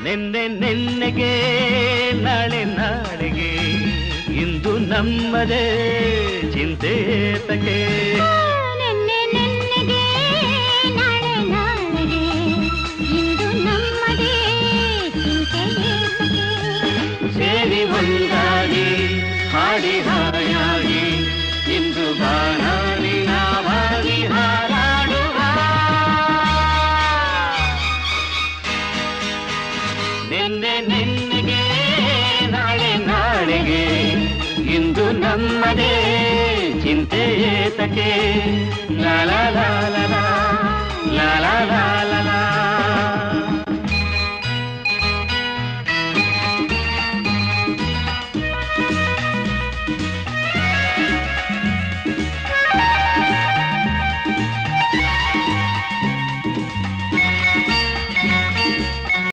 ನಿನ್ನೆ ನಿನ್ನೆಗೆ ನಾಳೆ ನಾಳೆಗೆ ಇಂದು ನಮ್ಮದೇ ಚಿಂತೆ ತಕೆ ನಿನ್ನೆ ನಿನ್ನೆಗೆ ನಾಳೆ ನಾಳೆಗೆ ಇಂದು ನಮ್ಮದೇ ಚಿಂತೆ ತಕೆ ಸೇರಿ ಒಂದಾಗಿ ಹಾಡಿ ಹಾಯಾಗಿ ಇಂದು ಬಾನಾಡಿ ನಾವಾಗಿ ಹಾರಾಡುವ ನಿನ್ನೆ ನಿನ್ನೆಗೆ ನಾಳೆ ನಾಳೆಗೆ ಇಂದು ನಮ್ಮದೇ ಚಿಂತೆ ಏತಕ್ಕೆ ಲಾ ಲಾ ಲಾ ಲಾ ಲಾ ಲಾ ಲಾ ಲಾ ಲಾ